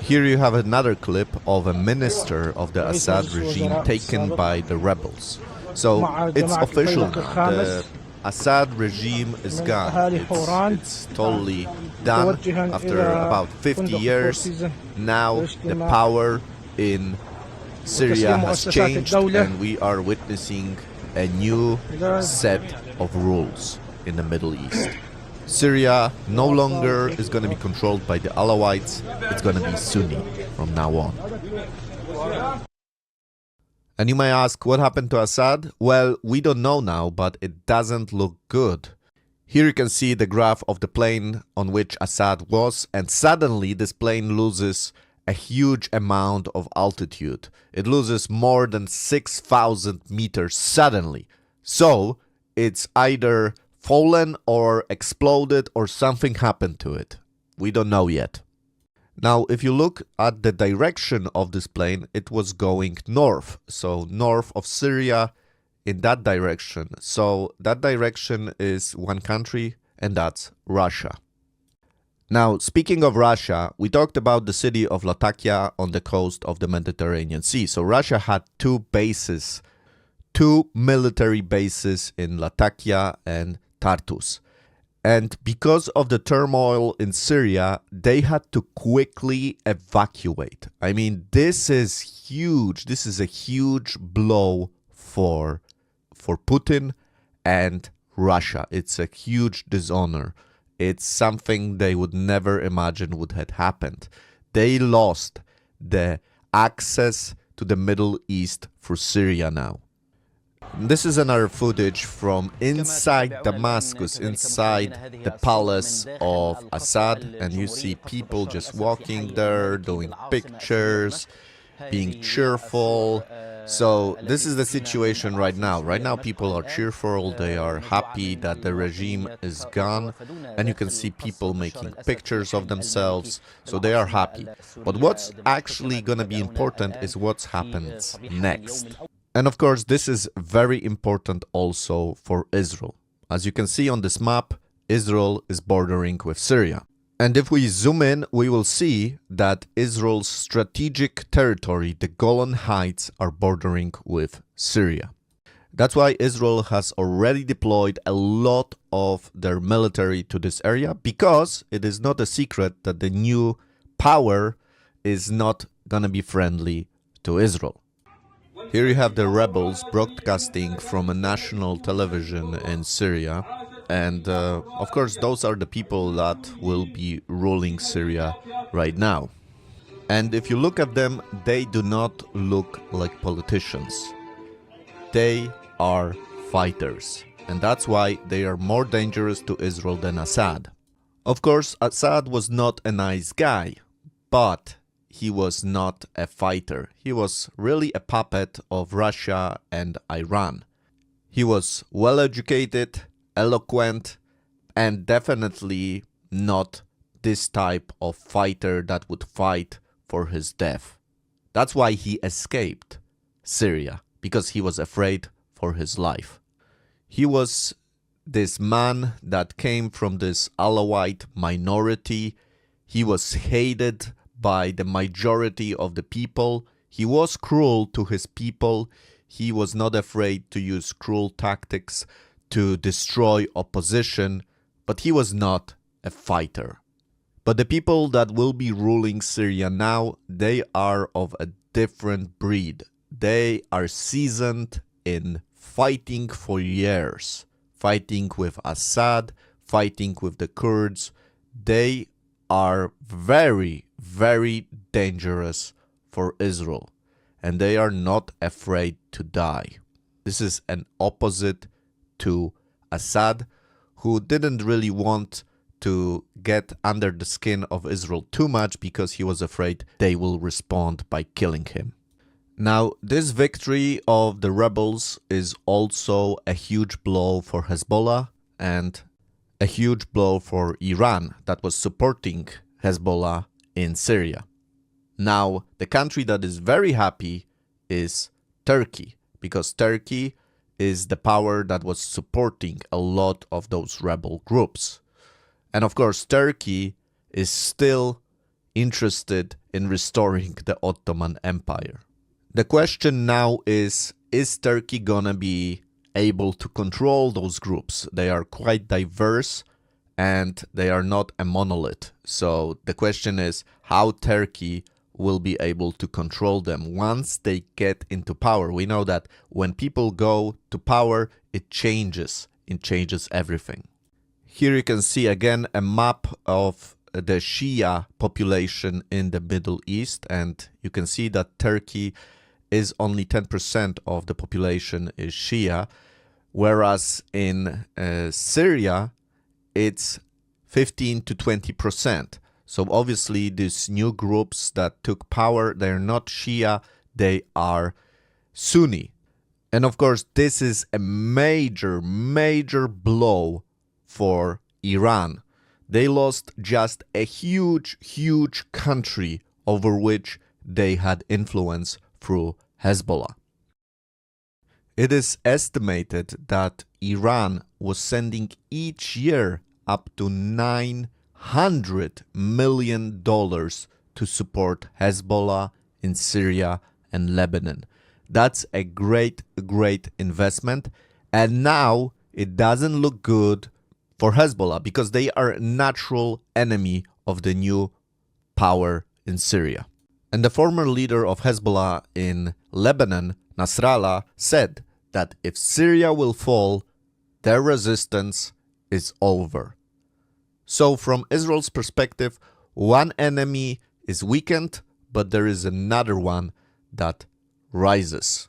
Here you have another clip of a minister of the Assad regime taken by the rebels. So it's official now. The Assad regime is gone. It's totally done after about 50 years. Now the power in Syria has changed and we are witnessing a new set of rules in the Middle East. Syria no longer is going to be controlled by the Alawites, it's going to be Sunni from now on. And you may ask, what happened to Assad? Well, we don't know now, but it doesn't look good. Here you can see the graph of the plane on which Assad was, and suddenly this plane loses a huge amount of altitude. It loses more than 6,000 meters suddenly. So it's either fallen or exploded or something happened to it. We don't know yet. Now, if you look at the direction of this plane, it was going north. So north of Syria in that direction. So that direction is one country, and that's Russia. Now, speaking of Russia, we talked about the city of Latakia on the coast of the Mediterranean Sea. So Russia had two military bases in Latakia and Tartus. And because of the turmoil in Syria, they had to quickly evacuate. I mean, this is huge. This is a huge blow for Putin and Russia. It's a huge dishonor. It's something they would never imagine would have happened. They lost the access to the Middle East for Syria now. This is another footage from inside Damascus, inside the palace of Assad, and you see people just walking there, doing pictures, being cheerful. So this is the situation right now. Right now people are cheerful, they are happy that the regime is gone, and you can see people making pictures of themselves, so they are happy. But what's actually going to be important is what happens next. And of course, this is very important also for Israel. As you can see on this map, Israel is bordering with Syria. And if we zoom in, we will see that Israel's strategic territory, the Golan Heights, are bordering with Syria. That's why Israel has already deployed a lot of their military to this area, because it is not a secret that the new power is not gonna be friendly to Israel. Here you have the rebels broadcasting from a national television in Syria. And of course, those are the people that will be ruling Syria right now. And if you look at them, they do not look like politicians. They are fighters. And that's why they are more dangerous to Israel than Assad. Of course, Assad was not a nice guy, but he was not a fighter. He was really a puppet of Russia and Iran. He was well educated, eloquent, and definitely not this type of fighter that would fight for his death. That's why he escaped Syria, because he was afraid for his life. He was this man that came from this Alawite minority. He was hated by the majority of the people. He was cruel to his people. He was not afraid to use cruel tactics to destroy opposition, but he was not a fighter. But the people that will be ruling Syria now, they are of a different breed. They are seasoned in fighting for years, fighting with Assad, fighting with the Kurds. They are very, very dangerous for Israel, and they are not afraid to die. This is an opposite to Assad, who didn't really want to get under the skin of Israel too much because he was afraid they will respond by killing him. Now, this victory of the rebels is also a huge blow for Hezbollah and a huge blow for Iran that was supporting Hezbollah in Syria. Now, the country that is very happy is Turkey, because Turkey is the power that was supporting a lot of those rebel groups. And of course, Turkey is still interested in restoring the Ottoman Empire. The question now is Turkey gonna be able to control those groups? They are quite diverse and they are not a monolith. So the question is how Turkey will be able to control them once they get into power. We know that when people go to power, it changes everything. Here you can see again a map of the Shia population in the Middle East, and you can see that Turkey is only 10% of the population is Shia, whereas in Syria it's 15 to 20%. So obviously these new groups that took power, they're not Shia, they are Sunni. And of course, this is a major blow for Iran. They lost just a huge country over which they had influence through Hezbollah. It is estimated that Iran was sending each year up to $900 million to support Hezbollah in Syria and Lebanon. That's a great investment. And now it doesn't look good for Hezbollah because they are a natural enemy of the new power in Syria. And the former leader of Hezbollah in Lebanon, Nasrallah, said that if Syria will fall, their resistance is over. So from Israel's perspective, one enemy is weakened, but there is another one that rises.